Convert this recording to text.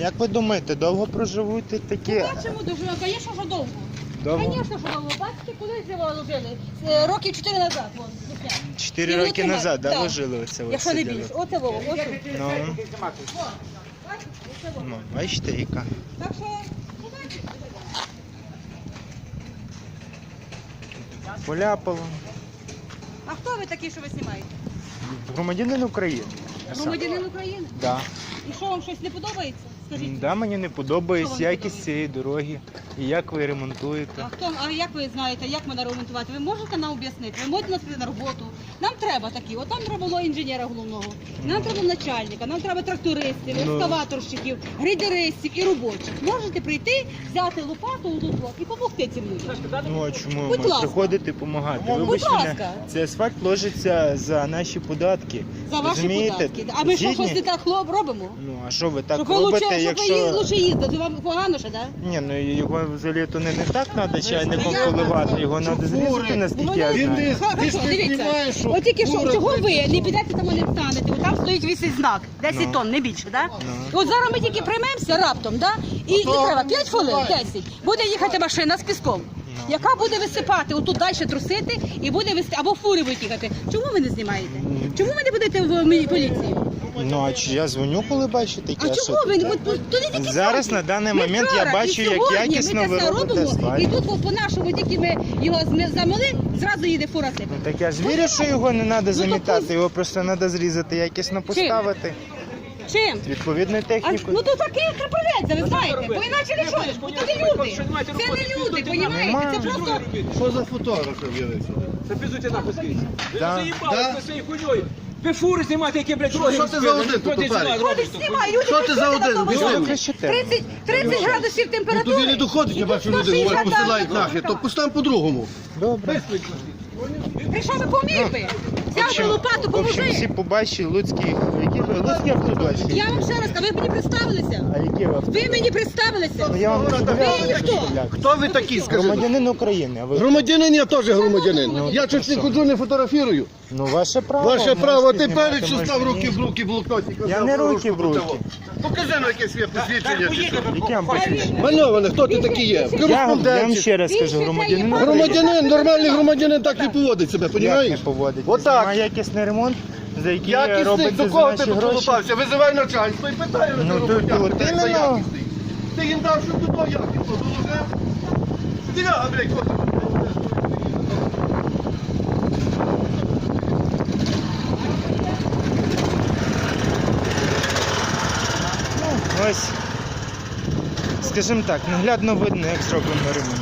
Як ви думаєте, довго проживуть такі? Бачимо, дуже, звісно, що довго. Довго? Звісно, що довго. Бачите, коли це ложили? Років 4 назад. 4 роки назад, да, ложили оце? Якщо не більше. Оце воно, оце. Ну, ну, бачите, яка. Так що, побачите. Поляпало. А хто ви такі, що ви знімаєте? Громадянин України. Громадянин України? Да. І що, вам щось не подобається? Скажіть. Да, мені не Що подобається вам якість подобається? цієї дороги і як ви ремонтуєте. А як ви знаєте, як мене ремонтувати? Ви можете нам об'яснити? Ви можете нас прийти на роботу? Нам треба такі. От нам треба було інженера головного, нам треба начальника, нам треба трактористів, екскаваторщиків, грейдеристів і робочих. Можете прийти, взяти лопату отут і допомогти цим людям. Ну а чому Будь ми ласка. приходити допомагати? Будь Вибачте, ласка. цей асфальт ложиться за наші податки. За ваші Розумієте? податки. А ми що, Згідні? щось не так робимо? Ну а що ви так Щоб ви робите, лучше, якщо... щоб ви лучше їздити, вам погано ще, так? Ні, ну його взагалі то не так треба чайником поливати, його треба зрізати, наскільки я знаю. Хорошо, дивіться. От тільки що, чого ви не підете там не встанете? От там стоїть висить знак, 10 тонн, не більше, так? От зараз ми тільки приймемося раптом, так? І треба 5 хвилин, 10. Буде їхати машина з піском, яка буде висипати, отут далі трусити і буде вести, або фури будуть їхати. Чому ви не знімаєте? Чому ви не будете в поліції? Ну а чи я дзвоню, коли бачу таке? А чого ви? То не тільки Зараз сьогодні. на даний Ми момент вчора я бачу, і як сьогодні якісно ми ви це все робите робимо, асфальт. і тут по-нашому, тільки ми його замили, зразу їде фура сипе. Так я ж вірю, що його не треба замітати, його просто треба зрізати, якісно поставити. Чим? Відповідною А, технікою. ну то таке припадеться, ви знаєте, бо іначе не ходиш, бо то не люди. Це не люди, понімаєте? Це просто... Що за фотографи в'явилися? Записуйте нахуй скрізь. Ви Да. заїбали з цією хуйньою. Ви фури знімаєте, які, блядь, роги. Що ти за один тут тупарик? Ходиш, знімай, люди Що ти за один? працюють на Ви тому, що що кричите? 30 градусів Ну температури. тобі не доходить, я бачу, люди 160 говорять, посилають градусів. нахер, то постав по-другому. Добре. Прийшов би поміг би. Взяв би лопату, в общем, всі поможи. побачили Луцький, які ви? Луцькі автодосі. Я вам ще раз кажу, ви мені представилися. А які ви? Ви мені представилися. Ну, я вам не Ви зобов'язаний ніхто. представляти. Хто ви такі, скажи? Громадянин України, а ви? Громадянин, я теж громадянин. Я щось не ходжу, не фотографірую. Ну, ваше право. Ваше право, можете ти знімати, перед що став можете руки в руки, блокнотик. Я не руки в руки. Покажи на якесь своє посвідчення. чи що. ні. Яке вам посвідчення? Мальоване, хто ти такий є? В Я вам кореспонденції. ще раз кажу, громадянин України. Громадянин, нормальний громадянин так не поводить себе, Як не розумієш? поводить? Отак. Має якісний ремонт, за який Якісний, робиться до за кого ти наші гроші. поколупався? Визивай начальство і питай Ну, на тут роботяг, от як це іменно. якісний. Ти їм дав, що тут якісно, доложив? Стріляга, блядь, хто ти? Ось, скажімо так, наглядно видно, як зроблено ремонт.